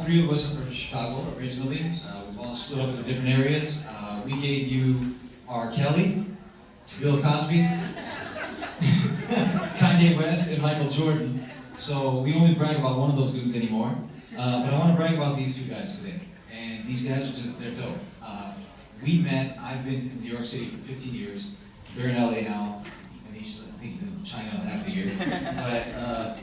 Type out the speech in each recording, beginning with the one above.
three of us are from Chicago originally. We've all split up into different areas. We gave you R. Kelly, Bill Cosby, Kanye West, and Michael Jordan. So we only brag about one of those dudes anymore. But I want to brag about these two guys today. And these guys are just, they're dope. We met, I've been in New York City for 15 years. They're in LA now. And I think he's in China half the year. But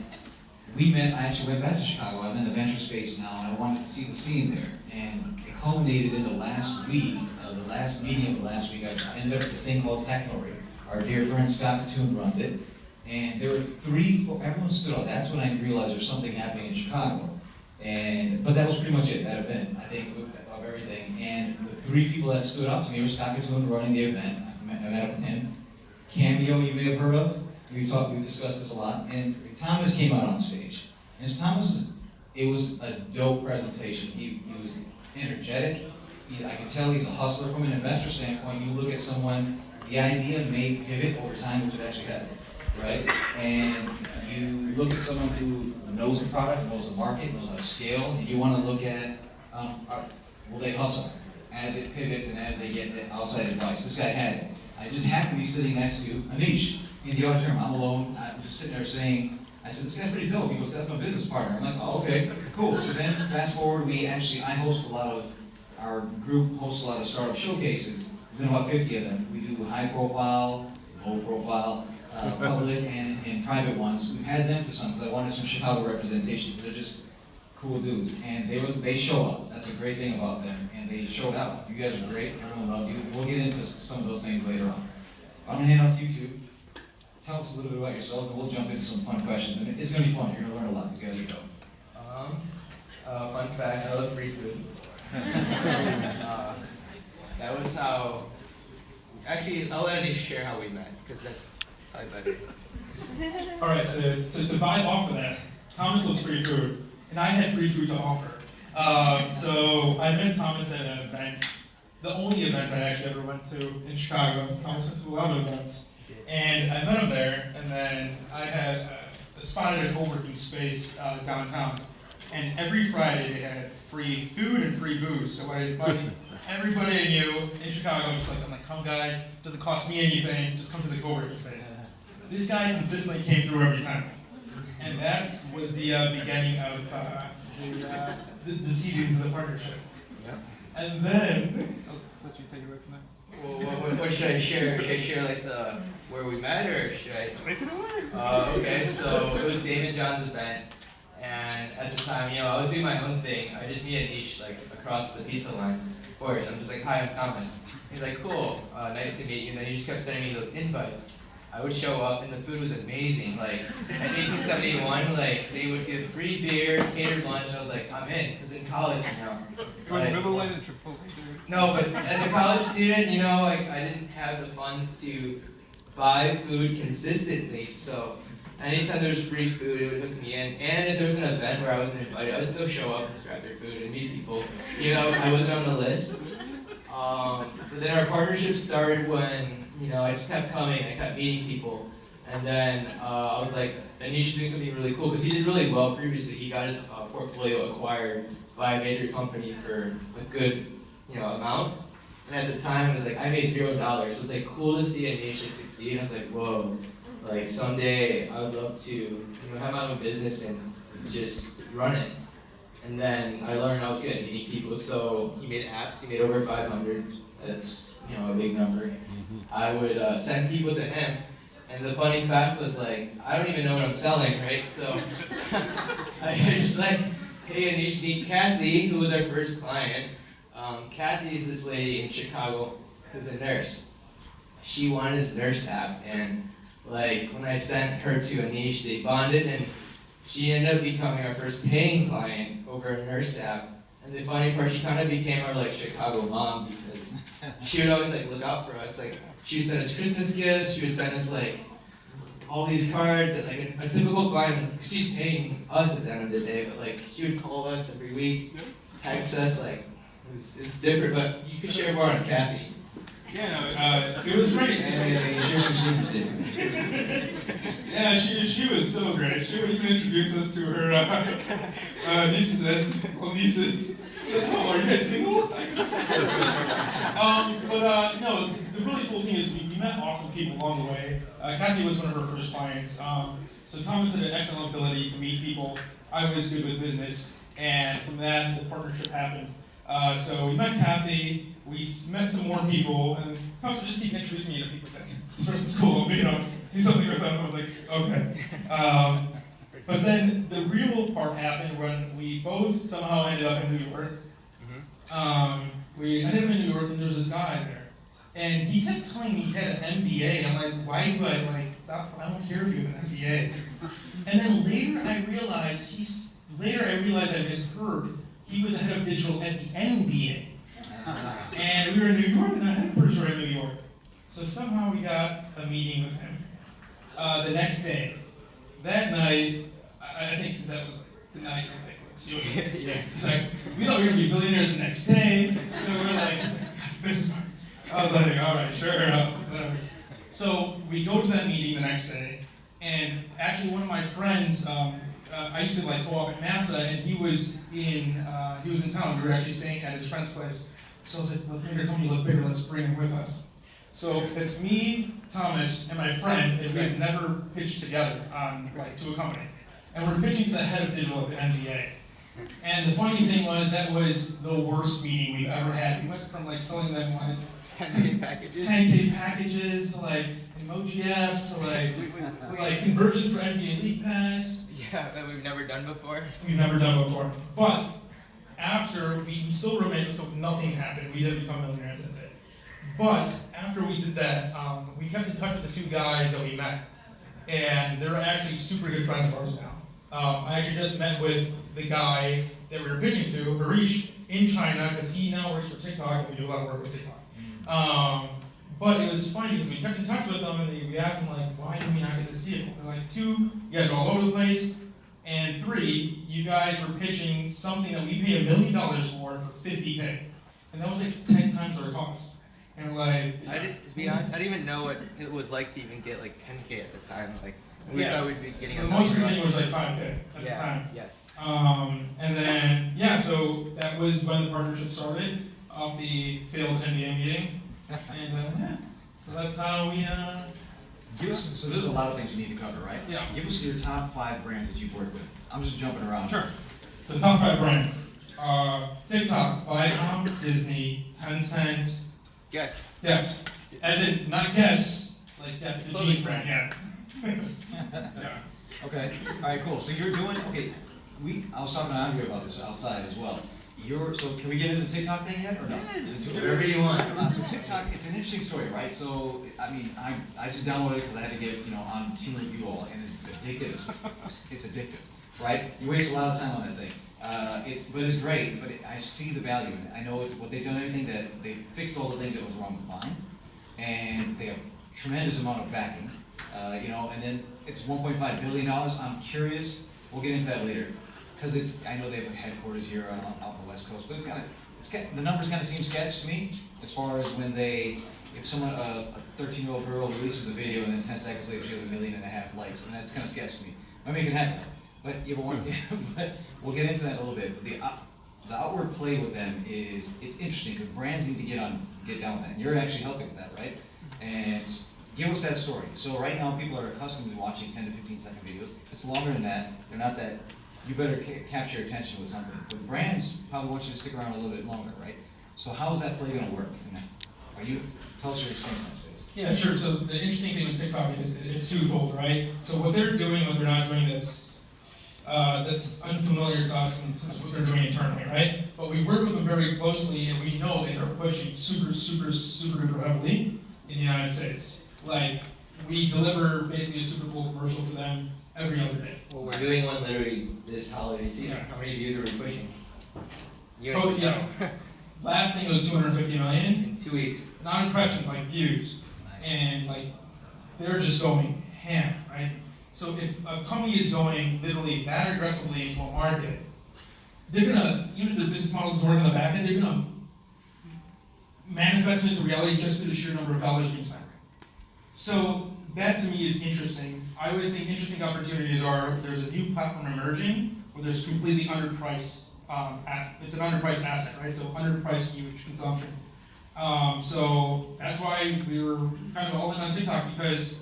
we met, I actually went back to Chicago. I'm in the venture space now, and I wanted to see the scene there. And it culminated in the last week, the last meeting of the last week. I ended up at this thing called Technory. Our dear friend Scott Katoon runs it. And there were everyone stood up. That's when I realized there's something happening in Chicago. But that was pretty much it, that event, I think, of everything. And the three people that stood up to me were Scott Katoon running the event. I met up with him. Cameo, you may have heard of. We've discussed this a lot. And Thomas came out on stage. And it was a dope presentation. He was energetic. I can tell he's a hustler from an investor standpoint. You look at someone, the idea may pivot over time, which it actually has, right? And you look at someone who knows the product, knows the market, knows how to scale, and you want to look at, will they hustle as it pivots and as they get the outside advice? This guy had it. I just happened to be sitting next to Anish in the auditorium. I'm alone. I'm just sitting there saying, I said, this guy's pretty dope. He goes, that's my business partner. I'm like, oh, okay, cool. So then fast forward, I host a lot of, our group hosts a lot of startup showcases. There's been about 50 of them. We do high profile, low profile, public and private ones. We've had them to some, because I wanted some Chicago representation. They're just cool dudes. And they show up. That's a great thing about them. And they showed out. You guys are great. Everyone loved you. We'll get into some of those things later on. I'm going to hand off to you two. Tell us a little bit about yourselves, and we'll jump into some fun questions. And it's going to be fun. You're going to learn a lot. These guys are dope. Fun fact, I love free food. That was how, actually, I'll let you share how we met, because that's probably better. All right, so to vibe off of that, Thomas loves free food, and I had free food to offer. So I met Thomas at an event, the only event I actually ever went to in Chicago. Thomas went to a lot of events. And I met him there, and then I had spotted a co-working space downtown. And every Friday they had free food and free booze. So I invited everybody I knew in Chicago. I'm like, come guys, doesn't cost me anything, just come to the co-working space. This guy consistently came through every time. And that was the beginning of the seedings of the partnership. Yep. And then, I'll let you take it away from there. Well, what should I share? Should I share like where we met, or should I? Take it away. Okay, so it was David John's event, and at the time, I was doing my own thing. I just met Anish like across the pizza line. Of course, I'm just like, hi, I'm Thomas. He's like, cool, nice to meet you. And then he just kept sending me those invites. I would show up, and the food was amazing. Like in 1871, like they would give free beer, catered lunch. I was like, I'm in, because in college, It was Middle Light and Chipotle, dude. No, but as a college student, like I didn't have the funds to buy food consistently, so anytime there was free food, it would hook me in. And if there was an event where I wasn't invited, I would still show up and just grab their food and meet people. I wasn't on the list. But then our partnership started when, I just kept coming, I kept meeting people. And then I was like, Anish is doing something really cool, because he did really well previously. He got his portfolio acquired by a major company for a good, amount. And at the time, it was like, I made $0. So it was like cool to see Anish succeed. And I was like, whoa, like someday I would love to, have my own business and just run it. And then I learned I was good at meeting people. So he made apps. He made over 500. That's, a big number. I would send people to him. And the funny fact was, like, I don't even know what I'm selling, right? So I just like, hey, Anish, meet Kathy, who was our first client. Kathy is this lady in Chicago who's a nurse. She wanted this nurse app, and like when I sent her to Anish, they bonded, and she ended up becoming our first paying client over a nurse app. And the funny part, she kind of became our like Chicago mom, because she would always like look out for us. Like she would send us Christmas gifts. She would send us like all these cards. And like a typical client, she's paying us at the end of the day, but like she would call us every week, text us. Like it was different. But you could share more on Kathy. Yeah, no, it was great. Hey, here's your secret. Yeah, she was so great. She would even introduce us to her nieces and nieces. Oh, are you guys single? No, the really cool thing is we met awesome people along the way. Kathy was one of her first clients. So Thomas had an excellent ability to meet people. I was good with business, and from that the partnership happened. So we met Kathy, we met some more people, and Thomas would just keep introducing me to people. Like, this person's cool, do something with them. I was like, okay. But then the real part happened when we both somehow ended up in New York. We ended up in New York, and there was this guy there. And he kept telling me he had an MBA. I'm like, why do I stop? I don't care if you have an MBA. And then later I realized I misheard. He was the head of digital at the NBA. And we were in New York, and the headquarters were in New York. So somehow we got a meeting with him the next day. That night, I think that was the night. I'm like, let's do it. Yeah. He's like, we thought we were gonna be billionaires the next day. So we're like, business partners. I was like, all right, sure, whatever. So we go to that meeting the next day, and actually one of my friends, I used to co-op at NASA, and he was in town. We were actually staying at his friend's place. So I was like, let's make our company look bigger. Let's bring him with us. So it's me, Thomas, and my friend, and we have never pitched together to a company. And we're pitching to the head of digital at the NBA. And the funny thing was, that was the worst meeting we've ever had. We went from selling them 10K packages? 10K packages to emoji apps to conversions for NBA League Pass. Yeah, that we've never done before. We've never done before. But after, we still remained, so nothing happened. We didn't become millionaires that day. But after we did that, we kept in touch with the two guys that we met. And they're actually super good friends of ours now. I actually just met with the guy that we were pitching to, Harish, in China, because he now works for TikTok, and we do a lot of work with TikTok. But it was funny because we kept in touch with them, and we asked them, why did we not get this deal? They're like, 2, you guys are all over the place, and 3, you guys were pitching something that we pay $1 million for $50K. And that was 10 times our cost. And we're like, to be honest, I didn't even know what it was like to even get 10K at the time. We thought we'd be getting the most we were getting was 5K at the time. Yes. And then, so that was when the partnership started, off the failed NBA meeting. And so that's how we, Give us, so there's a lot of things we need to cover, right? Yeah. Give us your top 5 brands that you've worked with. I'm just jumping around. Sure. So top 5 brands. TikTok, Viacom, Disney, Tencent. Yes. Yes. As in, not guess, guess the jeans brand, yeah. Yeah. Okay. All right. Cool. So you're doing I was talking to Andrea about this outside as well. So can we get into the TikTok thing yet or no? Whatever you want. So TikTok, it's an interesting story, right? So I just downloaded it because I had to get on Team Review All, and it's addictive. It's addictive, right? You waste a lot of time on that thing. But it's great. But I see the value in it. I know what they've done. Everything that they fixed all the things that was wrong with Vine, and they have tremendous amount of backing. And then it's $1.5 billion. I'm curious. We'll get into that later, because I know they have headquarters here out on the West Coast, but the numbers kind of seem sketch to me as far as when if a 13-year-old girl releases a video and then 10 seconds later she has 1.5 million likes, and that's kind of sketch to me. Might make it happen, but but we'll get into that in a little bit. But the outward play with them it's interesting because brands need to get down with that. And you're actually helping with that, right? And give us that story. So right now people are accustomed to watching 10 to 15 second videos. It's longer than that. They're not that. You better capture attention with something. But brands probably want you to stick around a little bit longer, right? So how is that play going to work? Tell us your experience in that space. Yeah, sure. So the interesting thing with TikTok is it's twofold, right? So what they're doing, what they're not doing, that's unfamiliar to us in terms of what they're doing internally, right? But we work with them very closely, and we know they are pushing super, super, super duper heavily in the United States. We deliver basically a Super Bowl commercial for them every other day. Well, we're doing one literally this holiday season. Yeah. How many views are we pushing? Last thing was 250 million. In 2 weeks. Not impressions, views. Nice. And they're just going ham, right? So if a company is going literally that aggressively into a market, they're gonna, even if their business model doesn't work on the back end, they're gonna manifested into reality just through the sheer number of dollars being spent. So that to me is interesting. I always think interesting opportunities are, there's a new platform emerging where there's completely underpriced, it's an underpriced asset, right? So underpriced huge consumption. So that's why we were kind of all in on TikTok, because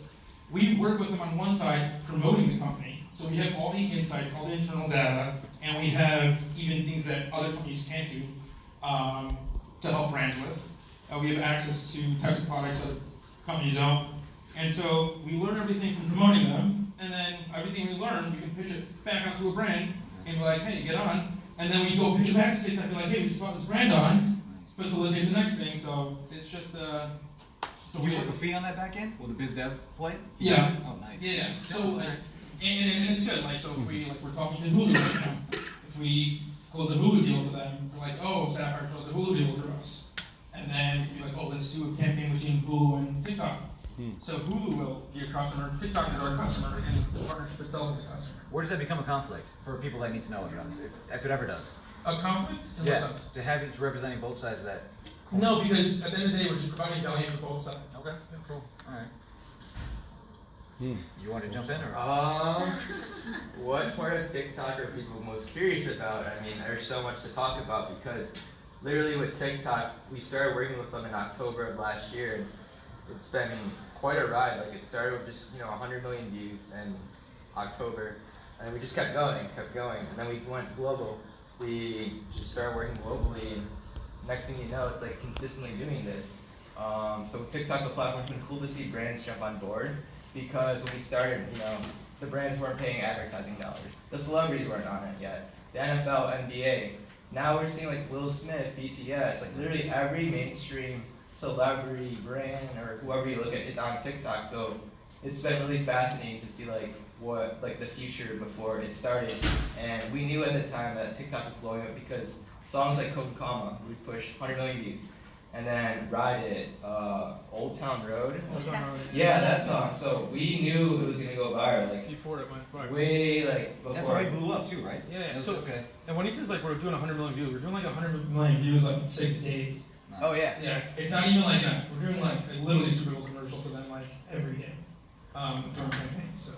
we work with them on one side promoting the company. So we have all the insights, all the internal data, and we have even things that other companies can't do to help brands with. We have access to types of products that companies don't. And so we learn everything from promoting them, and then everything we learn, we can pitch it back out to a brand and be like, hey, get on. And then we go pitch it back to TikTok and be like, hey, we just brought this brand on, facilitates the next thing. So it's just a Do you work a fee on that back end? Will the biz dev play? Yeah. Oh, nice. Yeah. So and it's good. Like, so if we're talking to Hulu right now, if we close a Hulu deal for them, we're like, oh, Sapphire closed a Hulu deal for us. And then we'd be like, oh, let's do a campaign between Hulu and TikTok. So Hulu will be a customer, TikTok is our customer, and the partnership itself is a customer. Where does that become a conflict for people that need to know, if it ever does? A conflict? In what sense? To have it representing both sides of that. No, because at the end of the day, we're just providing value for both sides. Okay, cool. All right. You want to jump in, or? What part of TikTok are people most curious about? I mean, there's so much to talk about because literally with TikTok, we started working with them in October of last year. It's been quite a ride. Like, it started with just 100 million views in October, and we just kept going, and then we went global. We just started working globally, and next thing you know, it's like consistently doing this. So with TikTok, the platform's been cool to see brands jump on board, because when we started, the brands weren't paying advertising dollars. The celebrities weren't on it yet. The NFL, NBA. Now we're seeing like Will Smith, BTS, like literally every mainstream celebrity brand or whoever you look at is on TikTok. So it's been really fascinating to see like what the future before it started. And we knew at the time that TikTok was blowing up because songs like Coca-Cola would push 100 million views. And then Ride It, Old Town Road. Yeah, that song. So we knew it was gonna go viral. Like Before it went viral. way before. That's why it blew up too, right? Yeah. So okay. And when he says like we're doing 100 million views, we're doing like 100 million views like in 6 days. Oh yeah. Yeah, it's not even like that. We're doing like a literally Super Bowl commercial for them like every day during campaigns. So.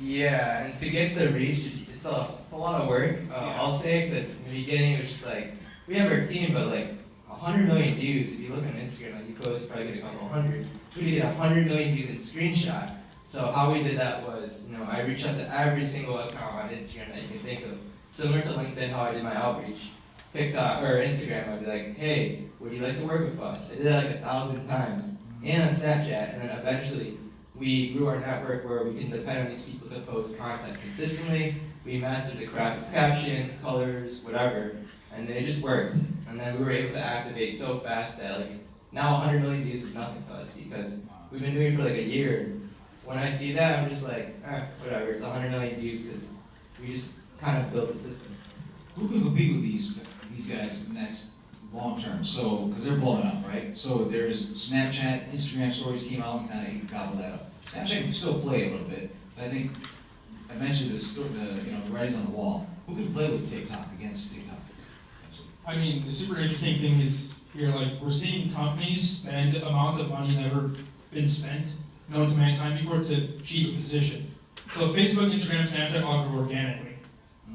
Yeah, and to get the reach, it's a lot of work. I'll say because in the beginning it was just like we have our team, but like 100 million views. If you look on Instagram, like you post, probably get a couple hundred. We get 100 million views in screenshot. So how we did that was, I reached out to every single account on Instagram that you can think of, similar to LinkedIn, how I did my outreach. TikTok or Instagram, I'd be like, hey, would you like to work with us? I did that like 1,000 times, and on Snapchat, and then eventually we grew our network where we can depend on these people to post content consistently. We mastered the craft of caption, colors, whatever, and then it just worked. And then we were able to activate so fast that like now 100 million views is nothing to us because we've been doing it for like a year. When I see that, I'm just like, whatever, it's 100 million views because we just kind of built the system. Who can compete with these guys in the next long term? So, because they're blowing up, right? So there's Snapchat, Instagram stories came out and kind of gobbled that up. Snapchat can still play a little bit, but I think I mentioned this, the writings on the wall. Who can play with TikTok against TikTok? I mean, the super interesting thing is here, like we're seeing companies spend amounts of money never been spent, known to mankind before, to achieve a position. So Facebook, Instagram, Snapchat all grew organically.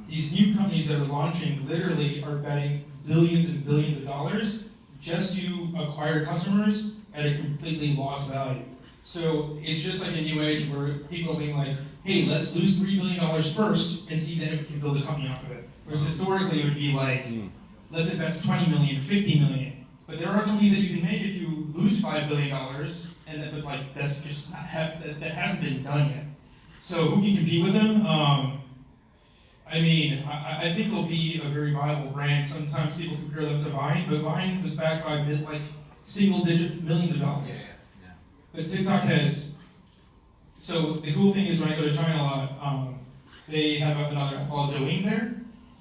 These new companies that are launching literally are betting billions and billions of dollars just to acquire customers at a completely lost value. So it's just like a new age where people are being like, hey, let's lose $3 billion first and see then if we can build a company off of it. Whereas historically it would be like, let's invest 20 million, 50 million. But there are companies that you can make if you lose $5 billion, and that, but like that's just not that hasn't been done yet. So who can compete with them? I mean, I think they'll be a very viable brand. Sometimes people compare them to Vine, but Vine was backed by like single-digit millions of dollars. Yeah. But TikTok has. So the cool thing is when I go to China a lot, they have another app called Douyin there.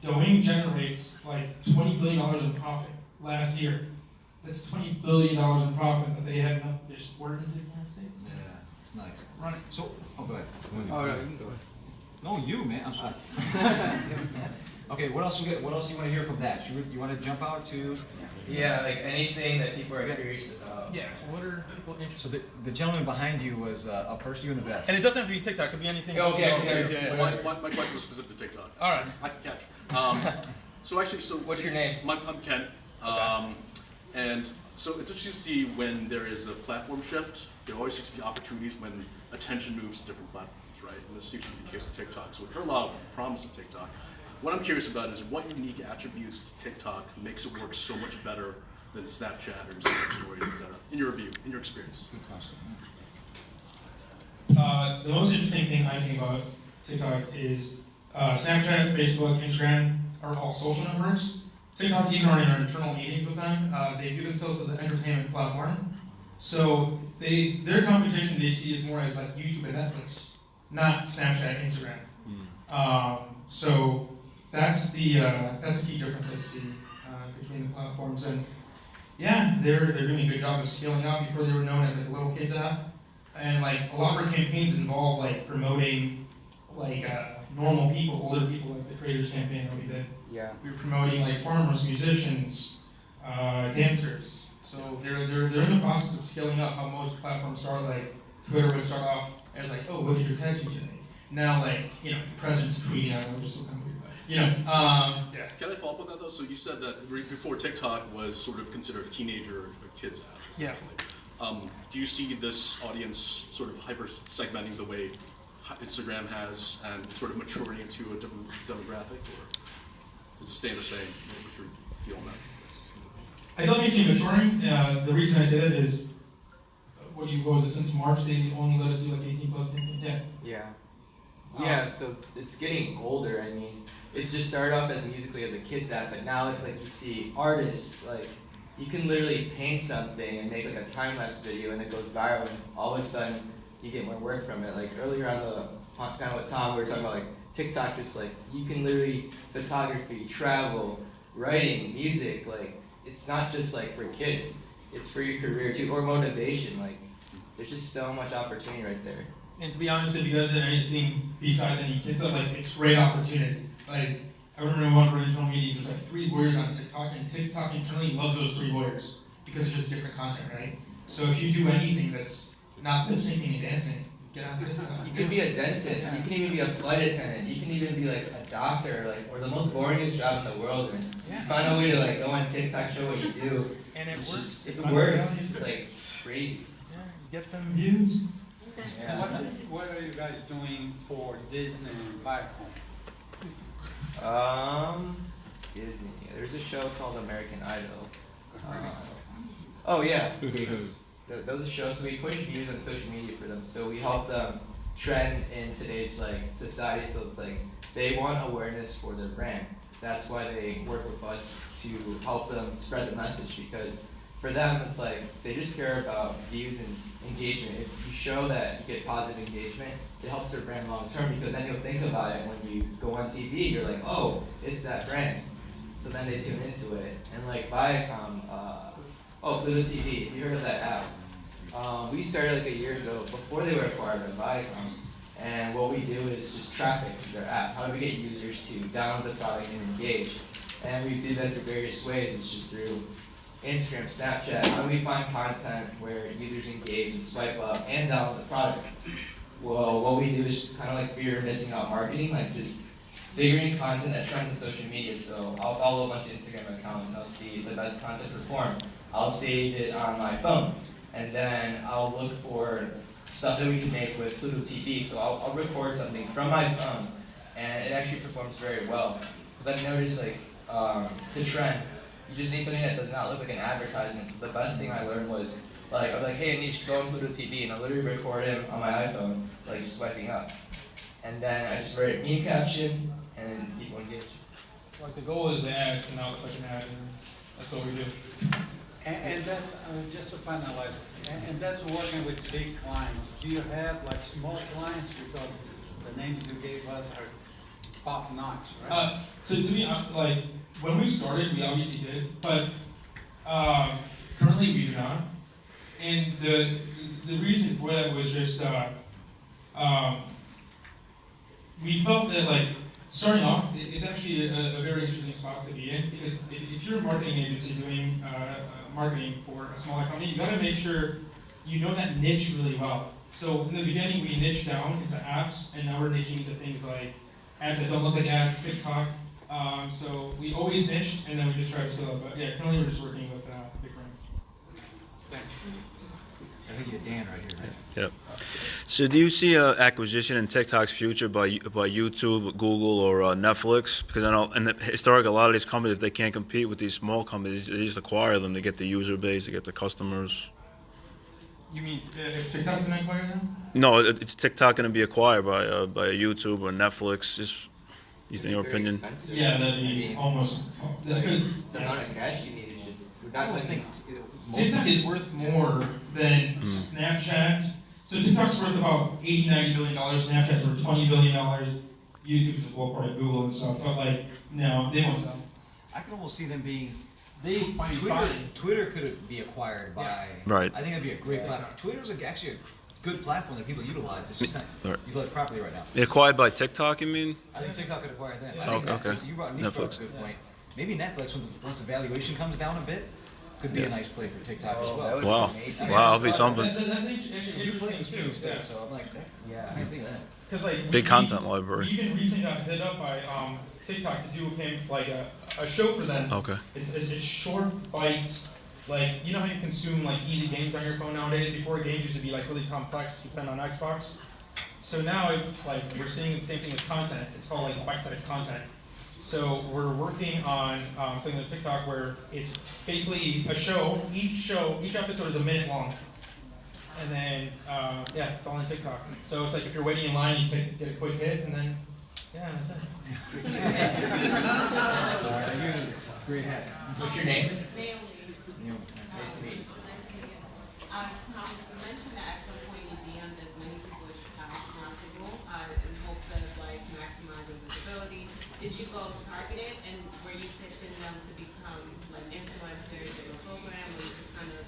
Douyin generates like $20 billion in profit last year. That's $20 billion in profit that they have not just worked into the United States. Yeah, it's nice. Run it. So, go ahead. Oh, no, you can go ahead. No, you, man. I'm sorry. Okay, what else you want to hear from that? You want to jump out to? Yeah, like anything that people are curious about. Yeah. So what are people interested? So the gentleman behind you was up first, you in the best. And it doesn't have to be TikTok. It could be anything. Oh, yeah. My question was specific to TikTok. All right. I can catch. So actually, What's your name? I'm Ken. And so it's interesting to see when there is a platform shift. There always seems to be opportunities when attention moves to different platforms, right? And this seems to be the case with TikTok. So we've heard a lot of promise of TikTok. What I'm curious about is what unique attributes to TikTok makes it work so much better than Snapchat or Instagram stories, etc. In your view, in your experience. The most interesting thing I think about TikTok is Snapchat, Facebook, Instagram are all social networks. TikTok, even running our internal meetings with them, they view themselves as an entertainment platform. So their competition they see is more as like YouTube and Netflix, not Snapchat, Instagram. So that's the key difference I see between the platforms. And yeah, they're doing a good job of scaling up. Before they were known as like a little kids app, and like a lot of our campaigns involve like promoting like normal people, older people, like the Creators campaign that we did. Yeah. We were promoting like farmers, musicians, dancers. So they're in the process of scaling up how most platforms start. Like Twitter would start off as like, oh, what did your cat do today? Now like, you know, the president's tweeting out, we're just looking weird. You know, yeah. Can I follow up on that though? So you said that before TikTok was sort of considered a teenager or kids app, essentially. Yeah. Do you see this audience sort of hyper segmenting the way Instagram has and sort of maturing into a different demographic, or does it stay the same? What's your feel on that? I definitely see maturing. The reason I say that is, what was it, since March they only let us do like 18 plus? Yeah. Yeah. Yeah, so it's getting older. I mean, it just started off as musically as a kids app, but now it's like you see artists, like, you can literally paint something and make like a time-lapse video and it goes viral, and all of a sudden you get more work from it. Like earlier on the panel with Tom, we were talking about like TikTok, just like you can literally photography, travel, writing, music, like it's not just like for kids, it's for your career too, or motivation. Like there's just so much opportunity right there. And to be honest, if you guys did anything besides any kids stuff, like it's great opportunity. Like I remember one of our internal meetings, there's like 3 lawyers on TikTok, and TikTok internally loves those 3 lawyers because it's just different content, right? So if you do anything that's not lip syncing and dancing, get on TikTok. You could be a dentist, you can even be a flight attendant, you can even be like a doctor, like, or the most boringest job in the world, and find a way to like go on TikTok, show what you do. And it works. It works. It's like crazy. Yeah, get them views. Yeah. What are you guys doing for Disney back home? Disney. There's a show called American Idol. Oh yeah. That was a show, so we push views on social media for them. So we help them trend in today's like society. So it's like they want awareness for their brand. That's why they work with us to help them spread the message, because for them it's like they just care about views and engagement. If you show that you get positive engagement, it helps their brand long term, because then you'll think about it when you go on TV. You're like, oh, it's that brand. So then they tune into it. And like Viacom, Pluto TV, you heard of that app? We started like a year ago before they were acquired by Viacom. And what we do is just traffic their app. How do we get users to download the product and engage? And we do that through various ways. It's just through Instagram, Snapchat. How do we find content where users engage and swipe up and download the product? Well, what we do is kind of like fear of missing out marketing, like just figuring content that trends on social media. So I'll follow a bunch of Instagram accounts and I'll see the best content perform. I'll save it on my phone, and then I'll look for stuff that we can make with Pluto TV. So I'll record something from my phone, and it actually performs very well. Because I've noticed, like, to trend, you just need something that does not look like an advertisement. So the best thing I learned was, like, I'm like, hey, Anish, go on Pluto TV, and I'll literally record him on my iPhone, like, just swiping up. And then I just write a meme caption, and people engage. Like the goal is the ad to now look like an ad, and that's what we do. And that, just to finalize, and that's working with big clients. Do you have like small clients, because the names you gave us are top notch, right? So to me, like when we started, we obviously did, but currently we do not. And the reason for that was just we felt that like starting off, it's actually a very interesting spot to be in because if you're a marketing agency doing marketing for a smaller company, you got to make sure you know that niche really well. So in the beginning, we niched down into apps, and now we're niching into things like ads that don't look like ads, TikTok. So we always niched, and then we just try to scale up. But yeah, currently we're just working with big brands. I think you had Dan right here, right? Yep. So do you see acquisition in TikTok's future by YouTube, Google, or Netflix? Because I know, and historically, a lot of these companies, if they can't compete with these small companies, they just acquire them to get the user base, to get the customers. You mean if TikTok's an acquire them? No, it's TikTok going to be acquired by YouTube or Netflix. Just, in your opinion? Expensive. Yeah, that'd be almost because The amount of cash you need is just I not almost like think TikTok is worth more than Snapchat. So TikTok's worth about $80–90 billion. Snapchat's worth $20 billion. YouTube's well part of Google and stuff, but like no, they won't sell. I could almost see them being. Fine. Twitter could be acquired by. Right. I think that'd be a great platform. Twitter's actually a good platform that people utilize. It's just not Right. utilized properly right now. Acquired by TikTok, you mean? I think TikTok could acquire them. Yeah. I think Okay. Netflix, you brought Netflix. up a good point. Maybe Netflix, once the valuation comes down a bit, could be Yeah. a nice play for TikTok as that well. would Wow. be amazing. Wow, that'll be something. That's actually You play interesting in too. streaming Yeah. space, so I'm like, yeah, I think of that. Because like Big content library. We even recently got hit up by TikTok to do a show for them. Okay. It's short bites. Like you know how you consume like easy games on your phone nowadays. Before games used to be like really complex, depending on Xbox. So now like we're seeing the same thing with content. It's called like bite-sized content. So we're working on something with TikTok where it's basically a show. Each episode is a minute long. And then, yeah, it's all on TikTok. So it's like if you're waiting in line, you get a quick hit, and then, yeah, that's it. Great hat. What's your name? Naomi. Nice to meet you. Thomas, you mentioned that at some point you DM'd as many people as possible in hopes of like maximizing visibility. Did you go targeted and were you pitching them to become like influencers in your program, or you just kind of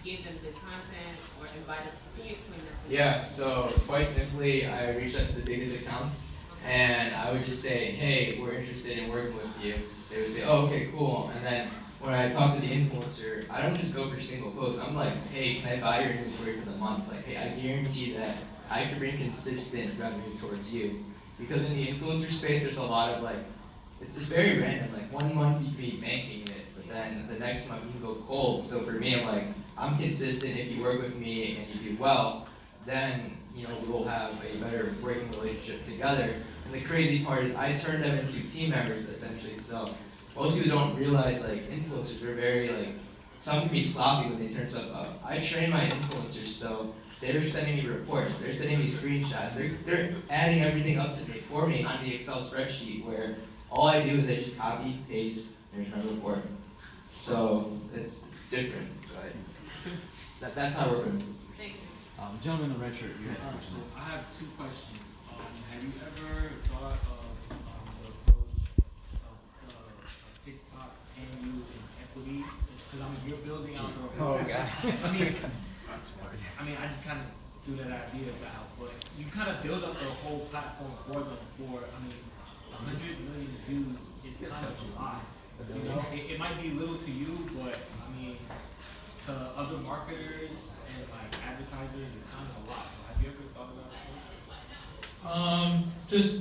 give them good content or invite them? Can you explain that? Yeah, so quite simply, I reached out to the biggest accounts, and I would just say, hey, we're interested in working with you. They would say, oh, okay, cool. And then when I talk to the influencer, I don't just go for single posts. I'm like, hey, can I buy your inventory for the month? Like, hey, I guarantee that I can bring consistent revenue towards you. Because in the influencer space, there's a lot of like, it's just very random. Like 1 month you can be banking it, but then the next month you can go cold. So for me, I'm like, I'm consistent. If you work with me and you do well, then we will have a better working relationship together. And the crazy part is I turn them into team members essentially. So most people don't realize like influencers are very like, some can be sloppy when they turn stuff up. I train my influencers, so they're sending me reports, they're sending me screenshots, they're adding everything up to me for me on the Excel spreadsheet where all I do is I just copy, paste, there's my report. So it's different, but that's how we're going. Thank you. Gentleman in the red shirt, you had a So question. I have two questions. Have you ever thought of the approach of TikTok and you in equity? Because you're building out the whole. Oh, God. I mean, I just kind of threw that idea about, but you kind of build up the whole platform for them. 100 million views is kind of a lot. It might be little to you, but I mean, to other marketers and like advertisers, it's kind of a lot. So have you ever thought about it?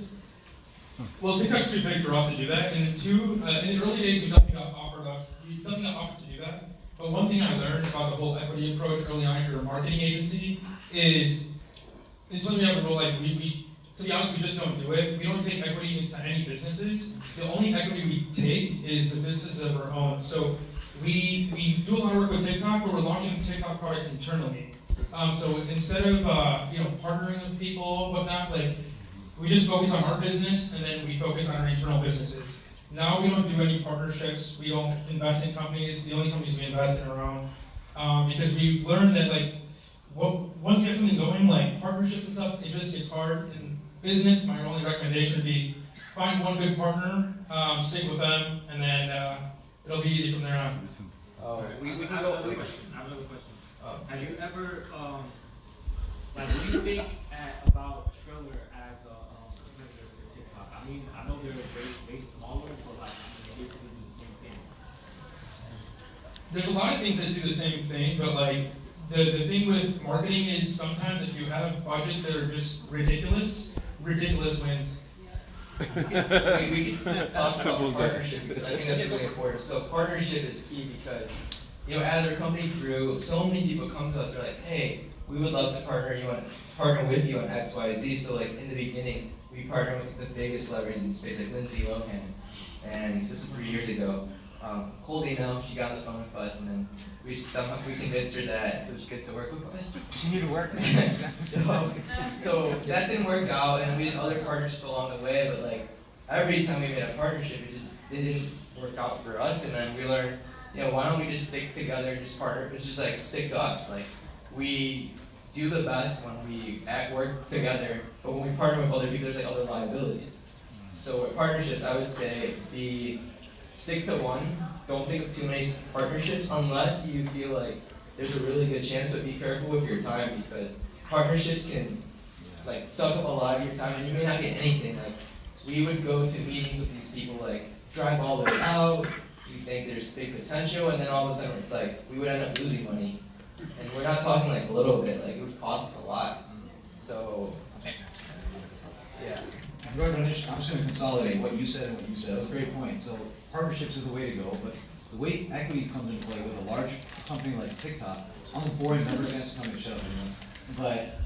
Well, TikTok's too big for us to do that. And two, in the early days, we definitely got offered to do that. But one thing I learned about the whole equity approach early on if you're a marketing agency is, until we have a rule like to be honest, we just don't do it. We don't take equity into any businesses. The only equity we take is the businesses of our own. So we do a lot of work with TikTok, but we're launching TikTok products internally. So instead of partnering with people, whatnot, like we just focus on our business and then we focus on our internal businesses. Now we don't do any partnerships. We don't invest in companies. The only companies we invest in are our own because we've learned that once we have something going, like partnerships and stuff, it just gets hard in business. My only recommendation would be find one good partner, stick with them, and then it'll be easy from there on. We I can have go. another question. Have you ever, what do you think about Triller as a competitor for TikTok? I mean, I know they're way smaller, but like, I mean, they basically do the same thing. There's a lot of things that do the same thing, but like the thing with marketing is sometimes if you have budgets that are just ridiculous wins. we can talk about partnership because I think that's really important. So partnership is key because, you know, as our company grew, so many people come to us, they're like, hey, we would love to partner with you on X, Y, Z. So like in the beginning, we partnered with the biggest celebrities in the space, like Lindsay Lohan, and this was 3 years ago. Cold email, she got on the phone with us, and then we convinced her that it was good to work with us. She needed to work, man. so that didn't work out, and we did other partnerships along the way, but like every time we made a partnership, it just didn't work out for us, and then we learned, you know, why don't we just stick together and just partner? It's just like stick to us. Like we do the best when we work together, but when we partner with other people, there's like other liabilities. So with partnerships, I would say stick to one. Don't pick up too many partnerships unless you feel like there's a really good chance, but be careful with your time because partnerships can like suck up a lot of your time and you may not get anything. Like we would go to meetings with these people, like drive all the way out, we think there's big potential, and then all of a sudden it's like we would end up losing money. And we're not talking like a little bit, like it would cost us a lot. So yeah. I'm just going to consolidate what you said and what you said. That was a great point. So partnerships is the way to go, but the way equity comes into play with a large company like TikTok, I'm a boring number against coming to show, but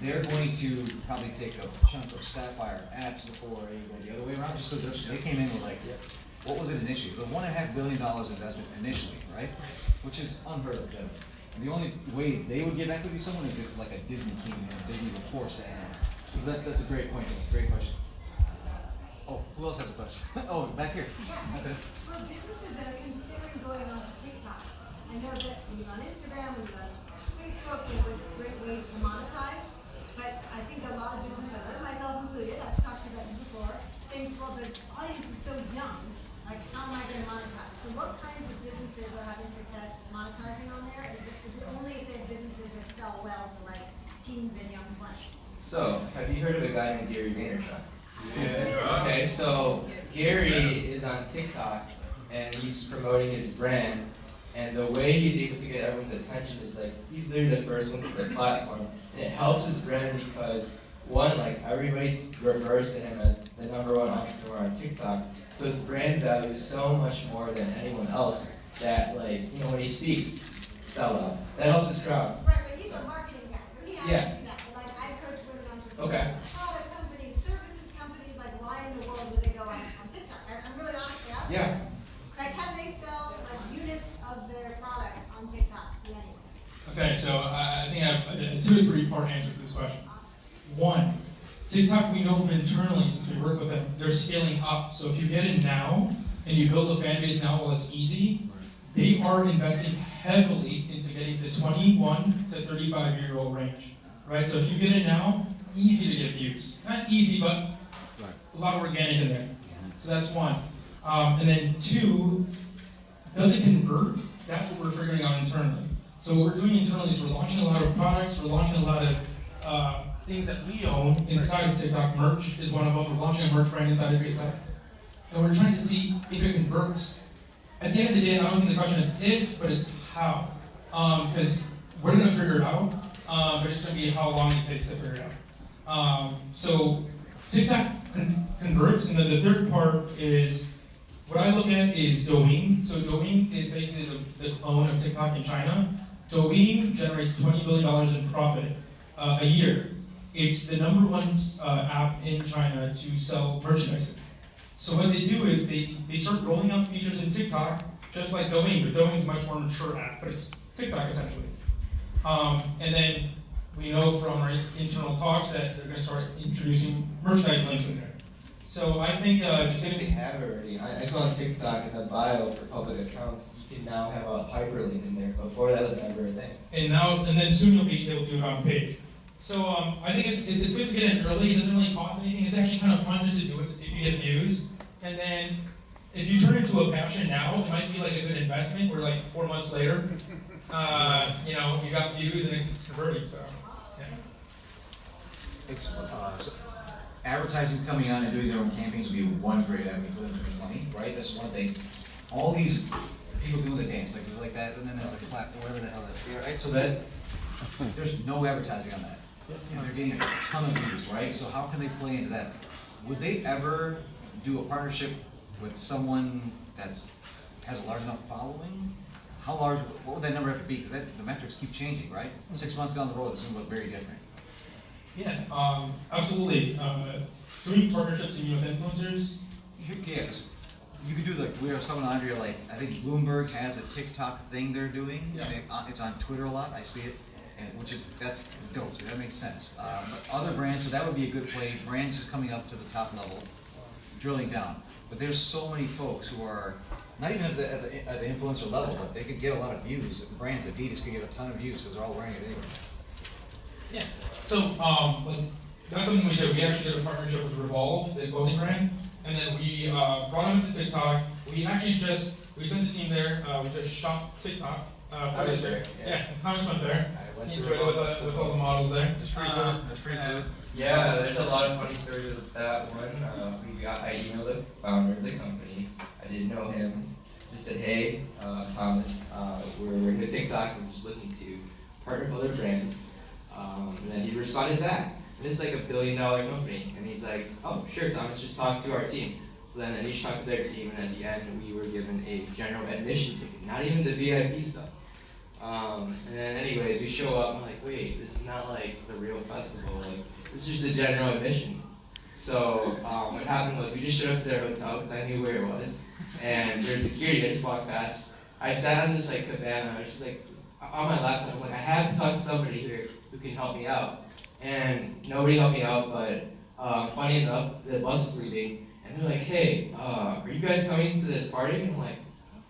they're going to probably take a chunk of Sapphire Apps before you go the other way around, just because they came in with like, what was it initially? It was a $1.5 billion investment initially, right? Which is unheard of, generally. And the only way they would give equity to someone is if like a Disney came in, Disney would force that in. So that's a great point, great question. Oh, who else has a question? Oh, back here. Okay. For businesses that are considering going on to TikTok, I know that when you're on Instagram, when you're on Facebook, there's great ways to monetize, but I think a lot of businesses, myself included, I've talked to that before, think, well, the audience is so young, like how am I going to monetize? So what kinds of businesses are having success monetizing on there? Is it only if they have businesses that sell well to like teens and young ones? So, have you heard of a guy named Gary Vaynerchuk? Yeah. Okay, so Gary is on TikTok and he's promoting his brand, and the way he's able to get everyone's attention is like he's literally the first one to the platform, and it helps his brand because one, like everybody refers to him as the #1 entrepreneur on TikTok, so his brand value is so much more than anyone else that like, you know, when he speaks, sell out. That helps his crowd. Right, but he's a marketing guy, so he has to do that. But like I coach women entrepreneurs. Okay. Product companies, services companies, like why in the world would they go on TikTok? I'm really honestly asking. Yeah. Like can they sell like units of their product on TikTok to anyone? Okay, so I think I have a 2 or 3 part answer to this question. One, TikTok, we know from internally, since we work with them, they're scaling up. So if you get in now and you build a fan base now while it's easy, they are investing heavily into getting to 21 to 35-year-old range, right? So if you get in now, easy to get views. Not easy, but a lot of organic in there. So that's one. And then 2, does it convert? That's what we're figuring out internally. So what we're doing internally is we're launching a lot of products, we're launching a lot of things that we own inside of TikTok. Merch is one of them. We're launching a merch brand inside of TikTok. And we're trying to see if it converts. At the end of the day, I don't think the question is if, but it's how. Because we're going to figure it out, but it's going to be how long it takes to figure it out. So TikTok converts, and then the third part is, what I look at is Douyin. So Douyin is basically the clone of TikTok in China. Douyin generates $20 billion in profit a year. It's the #1 app in China to sell merchandise. So what they do is they start rolling out features in TikTok, just like Douyin, but Douyin is a much more mature app, but it's TikTok essentially. And then we know from our internal talks that they're going to start introducing merchandise links in there. So I think just They getting have it already. I saw on TikTok in the bio for public accounts, you can now have a hyperlink in there. Before that was never a thing. and then soon you'll be able to do it on page. So I think it's good to get in early. It doesn't really cost anything. It's actually kind of fun just to do it to see if you get views. And then if you turn it into a passion now, it might be like a good investment. Where like 4 months later, you know, you got views and it's converting. So yeah. So advertising coming on and doing their own campaigns would be one great avenue for them to make money, right? That's one thing. All these people doing the dance, like that, and then there's like clap, whatever the hell that's, right? So that, there's no advertising on that. And they're getting a ton of views, right? So how can they play into that? Would they ever do a partnership with someone that's has a large enough following? How large, what would that number have to be? Because the metrics keep changing, right? 6 months down the road, it's going to look very different. Yeah, absolutely. Doing partnerships even with influencers. Yes. You could do we have someone, Andrea, like, I think Bloomberg has a TikTok thing they're doing. Yeah. It's on Twitter a lot, I see it, and that's dope, so that makes sense. But other brands, so that would be a good play, brands just coming up to the top level, drilling down. But there's so many folks who are, not even at the influencer level, but they could get a lot of views. Brands, Adidas could get a ton of views because they're all wearing it anyway. Yeah. So that's something we did. We actually did a partnership with Revolve, the clothing brand, and then we brought them to TikTok. We sent a team there. We just shot TikTok. was there, Yeah, and Thomas went there. I went He to enjoyed it with all the models there. That's pretty good. That's pretty good. Yeah, there's a lot of funny stories with that one. I emailed the founder of the company. I didn't know him. Just said, hey, Thomas, we're working with TikTok. We're just looking to partner with other brands. And then he responded back. And it's like $1 billion company. And he's like, oh, sure, Thomas, just talk to our team. So then Anish talked to their team, and at the end, we were given a general admission ticket, not even the VIP stuff. And then anyways, we show up, I'm like, wait, this is not like the real festival. Like, this is just a general admission. So what happened was we just showed up to their hotel because I knew where it was. And there's security, I just walked past. I sat on this like cabana, I was just like, on my laptop, I'm like, I have to talk to somebody here who can help me out. And nobody helped me out, but funny enough, the bus was leaving. And they're like, hey, are you guys coming to this party? And I'm like,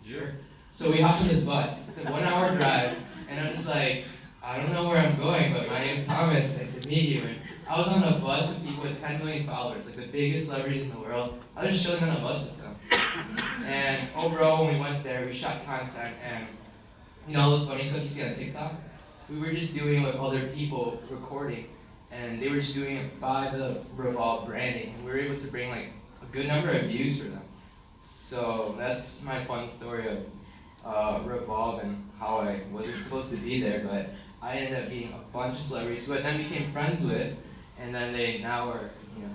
sure. So we hopped in this bus. It's a 1 hour drive. And I'm just like, I don't know where I'm going, but my name's Thomas. Nice to meet you. And I was on a bus with people with 10 million followers, like the biggest celebrities in the world. I was just chilling on a bus with them. And overall, when we went there, we shot content. And you know, all this funny stuff you see on TikTok? We were just doing it with other people recording. And they were just doing it by the Revolve branding. And we were able to bring like a good number of views for them. So that's my fun story of Revolve and how I wasn't supposed to be there, but I ended up being a bunch of celebrities who I then became friends with, and then they now are, you know,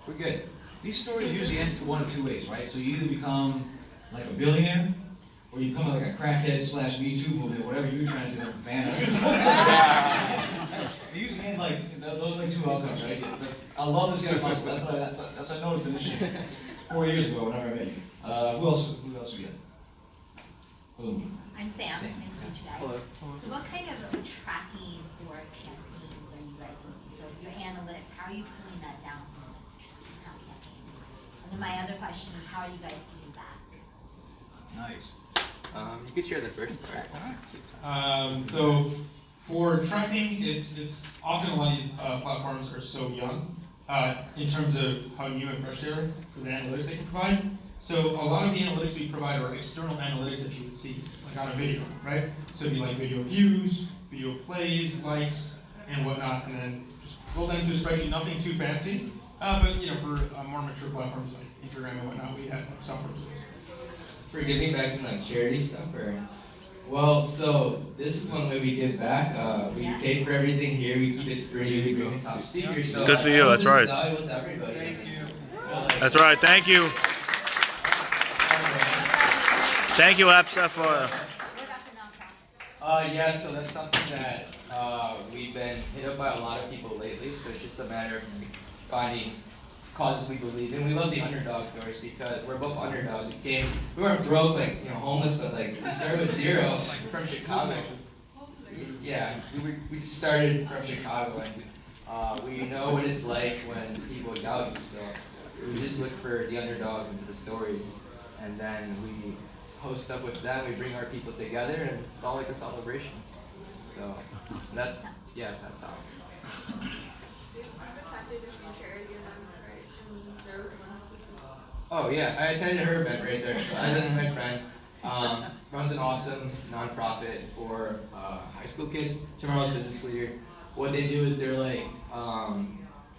we're good. These stories usually end one of two ways, right? So you either become like a billionaire, or you become like a crackhead / Me Too movement, whatever you're trying to do, like a banner. They usually end like, those are like two outcomes, right? I love this guy's hustle. That's what I noticed initially. 4 years ago, whenever I met you. Who else we got? Boom. I'm Sam. Sam. Nice to meet you guys. Hello. So what kind of tracking for campaigns are you guys using? So your analytics, how are you pulling that down from how campaigns? And then my other question is, how are you guys giving back? Nice. You could share the first part. So for tracking, it's often a lot of these platforms are so young in terms of how new and fresh they are for the analytics they can provide. So a lot of the analytics we provide are external analytics that you would see, like on a video, right? So it'd be like video views, video plays, likes, and whatnot, and then just roll that into a spreadsheet, nothing too fancy. But you know, for more mature platforms like Instagram and whatnot, we have software tools. For giving back to like charity stuff, or well, so this is one way we give back. We pay for everything here. We keep it free. We bring in top speakers. So Good for you. That's right. Valuable to everybody. Thank you. That's right. Thank you. Thank you, Sapphire. What about the nonprofit? Yeah, so that's something that we've been hit up by a lot of people lately. So it's just a matter of finding causes we believe in. We love the underdog stories because we're both underdogs. We weren't broke, like, you know, homeless, but like we started with zero from Chicago. Yeah, we just started from Chicago, and we know what it's like when people doubt you. So we just look for the underdogs into the stories, and then we host up with them. We bring our people together, and it's all like a celebration. So that's how. Oh yeah, I attended her event right there. So Eza is my friend. Runs an awesome nonprofit for high school kids. Tomorrow's business leader. What they do is they're like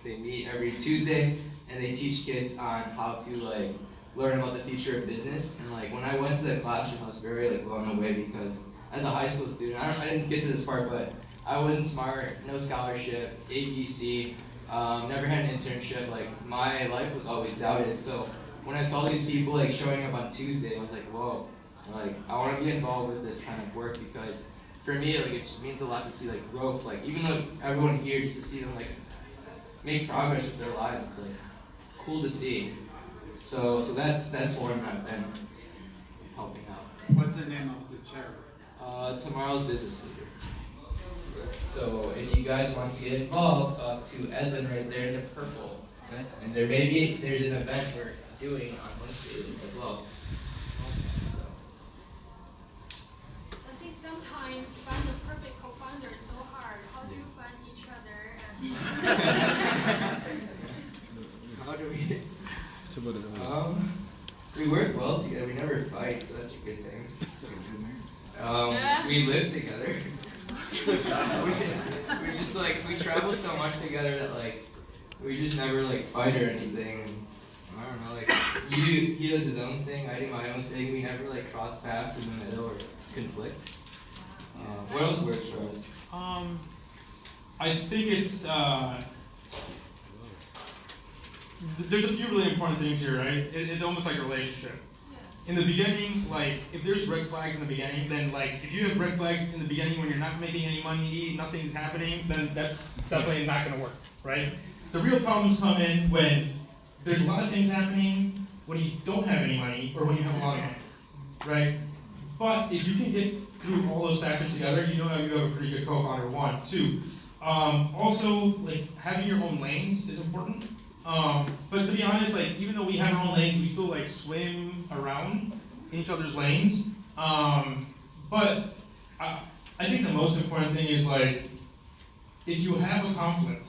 they meet every Tuesday, and they teach kids on how to like learn about the future of business. And like when I went to the classroom, I was very like blown away because as a high school student, I didn't get to this part, but I wasn't smart, no scholarship, ABC, never had an internship. Like my life was always doubted. So when I saw these people like showing up on Tuesday, I was like, whoa, like I want to be involved with this kind of work because for me, like it just means a lot to see like growth. Like even though everyone here, just to see them like make progress with their lives, it's like cool to see. So that's one I've been helping out. What's the name of the charity? Tomorrow's business leader. So if you guys want to get involved, talk to Edlin right there in the purple. Okay. And there's an event we're doing on Wednesday as well. I think sometimes find the perfect co-founder is so hard. How do you find each other? How do we? We work well together. We never fight, so that's a good thing. We live together. We're just like we travel so much together that like we just never like fight or anything. I don't know, like he does his own thing, I do my own thing. We never like cross paths in the middle or conflict. What else works for us? I think it's there's a few really important things here, right? It's almost like a relationship. In the beginning, like if there's red flags in the beginning, then like if you have red flags in the beginning when you're not making any money, nothing's happening, then that's definitely not going to work, right? The real problems come in when there's a lot of things happening when you don't have any money or when you have a lot of money, right? But if you can get through all those factors together, you know how you have a pretty good co-founder. 1, 2. Also, like having your own lanes is important. But to be honest, like even though we have our own lanes, we still like swim around in each other's lanes. But I think the most important thing is like if you have a conflict,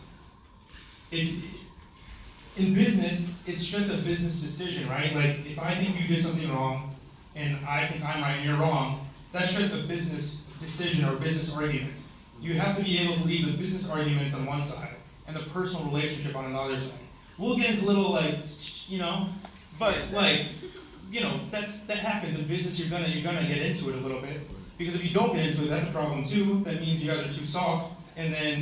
in business, it's just a business decision, right? Like if I think you did something wrong and I think I'm right and you're wrong, that's just a business decision or business argument. You have to be able to leave the business arguments on one side and the personal relationship on another side. We'll get into a little like, but like, that happens in business. You're gonna get into it a little bit because if you don't get into it, that's a problem too. That means you guys are too soft, and then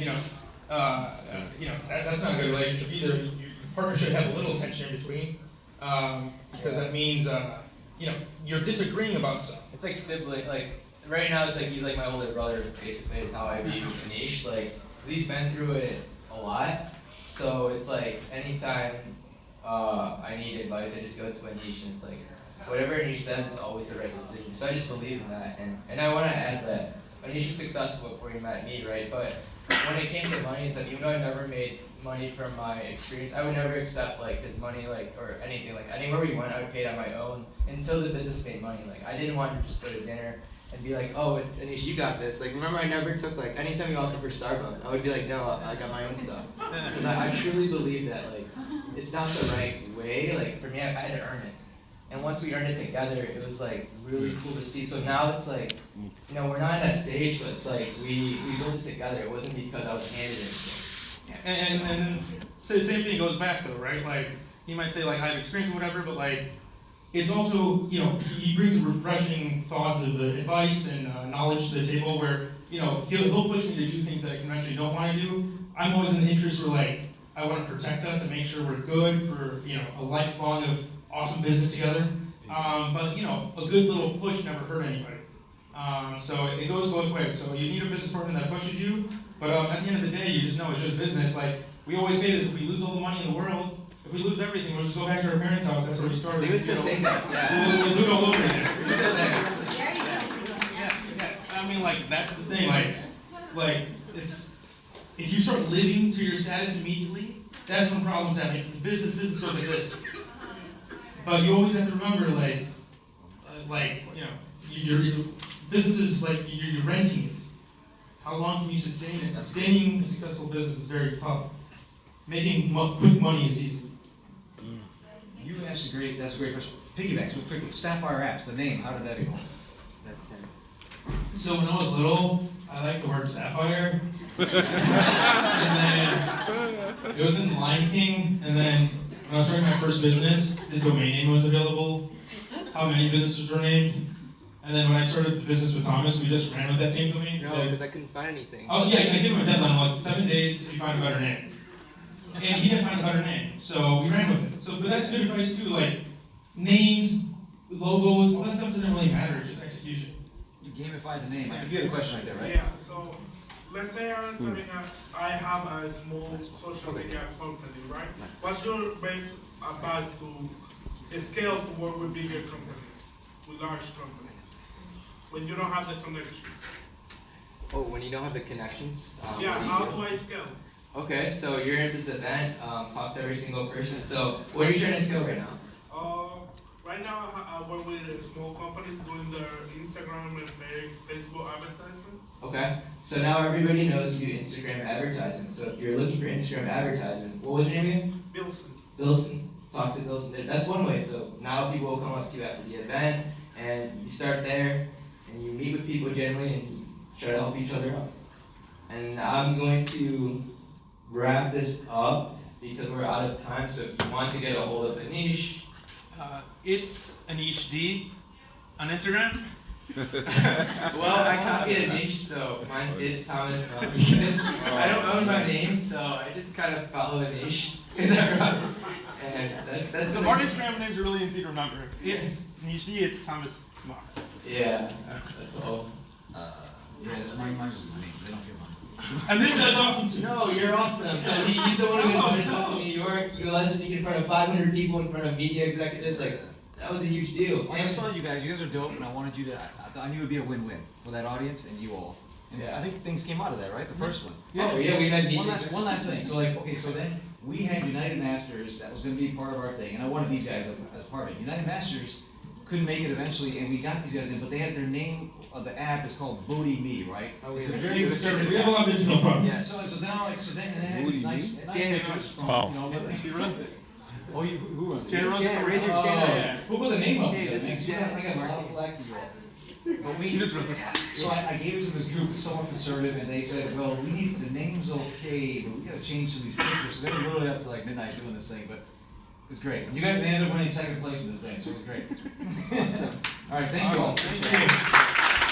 that's not a good relationship either. Your partner should have a little tension in between because that means you're disagreeing about stuff. It's like sibling, like right now it's like he's like my older brother basically is how I view Anish. Like 'cause he's been through it a lot. So it's like anytime I need advice, I just go to Anish, and it's like whatever Anish says, it's always the right decision. So I just believe in that, and I want to add that Anish was successful before he met me, right? But when it came to money, it's like even though I never made money from my experience, I would never accept like his money, like or anything. Like anywhere we went, I would pay it on my own until the business made money. Like I didn't want to just go to dinner and be like, oh, Anish, you got this. Like, remember I never took, like, anytime we all come for Starbucks, I would be like, no, I got my own stuff. Because I truly believe that, like, it's not the right way. Like, for me, I had to earn it. And once we earned it together, it was, like, really cool to see. So now it's like, we're not at that stage, but it's like, we built it together. It wasn't because I was handed anything. And so the same thing goes back, though, right? Like, you might say, like, I have experience or whatever, but, like, it's also, he brings a refreshing thought of advice and knowledge to the table where, he'll push me to do things that I conventionally don't want to do. I'm always in the interest where, like, I want to protect us and make sure we're good for, a lifelong of awesome business together. But, a good little push never hurt anybody. So it goes both ways. So you need a business partner that pushes you, but at the end of the day, you just know it's just business. Like, we always say this, if we lose all the money in the world, if we lose everything, we'll just go back to our parents' house. That's where we started. We'll do it all over again. Yeah. I mean, like, that's the thing. Like, it's if you start living to your status immediately, that's when problems happen. It's business goes like this. But you always have to remember, your business is like you're renting it. How long can you sustain it? Sustaining a successful business is very tough. Making quick money is easy. That's a great question. Piggybacks, real quickly. Sapphire Apps, the name, how did that evolve? That's him. So when I was little, I like the word Sapphire. And then it was in Lion King. And then when I was starting my first business, the domain name was available. How many businesses were named? And then when I started the business with Thomas, we just ran with that same domain. No, because I couldn't find anything. Oh yeah, I gave him a deadline, like 7 days if you find a better name. And he didn't find a better name, so we ran with it. So, but that's good advice too. Like names, logos, all that stuff doesn't really matter. It's just execution. You gamify the name. You had a question right there, right? Yeah, so let's say I have a small social media company, right? What's your best advice to scale to work with bigger companies, with large companies, when you don't have the connections? Oh, when you don't have the connections? Yeah, what how do do you do? I scale? Okay, so you're at this event, talk to every single person. So what are you trying to scale right now? Right now I work with small companies doing their Instagram and Facebook advertisement. Okay, so now everybody knows you do Instagram advertising. So if you're looking for Instagram advertisement, what was your name again? Bilson. Bilson. Talk to Bilson. That's one way. So now people will come up to you after the event, and you start there, and you meet with people generally, and you try to help each other out. And I'm going to wrap this up because we're out of time. So if you want to get a hold of Anish, It's Anish D on Instagram. well, I copied Anish, so mine is Thomas because I don't own my name, so I just kind of follow Anish in that route. And that's So our Instagram names are really easy to remember. It's Anish D, it's Thomas Kumar. Yeah, that's all. Yeah, mine's just me. They don't get mine. And this guy's awesome too. No, you're awesome. So he's the one who invited us to New York. You let us speak in front of 500 people in front of media executives. Like, that was a huge deal. I just thought you guys are dope, and I wanted you to, I knew it would be a win-win for that audience and you all. And Yeah. I think things came out of that, right? The first one. Oh, yeah, we had media. One last thing. So like, okay, so then we had United Masters, that was gonna be part of our thing, and I wanted these guys as part of it. United Masters couldn't make it eventually, and we got these guys in, but they had their name of the app is called Booty Me, right? Oh, It's a yeah. very conservative We have a lot of internal problems. Yeah. So then I like, so then and they had these nice pictures from, Wow. you know, but He runs it. oh, who runs it? Janet runs it for Richard Richard. Janet. Yeah. Who put the name up? Hey, there, this man? is You got- Janet I got a lot of Markey. flack for you all. But we She just runs it. So I gave it to this group, it's somewhat conservative, and they said, well, we need, the name's okay, but we gotta change some of these pictures. So they were literally up to like midnight doing this thing, but it's great. And you guys ended up winning second place in this thing, so it was great. All right, thank you all. Thank you.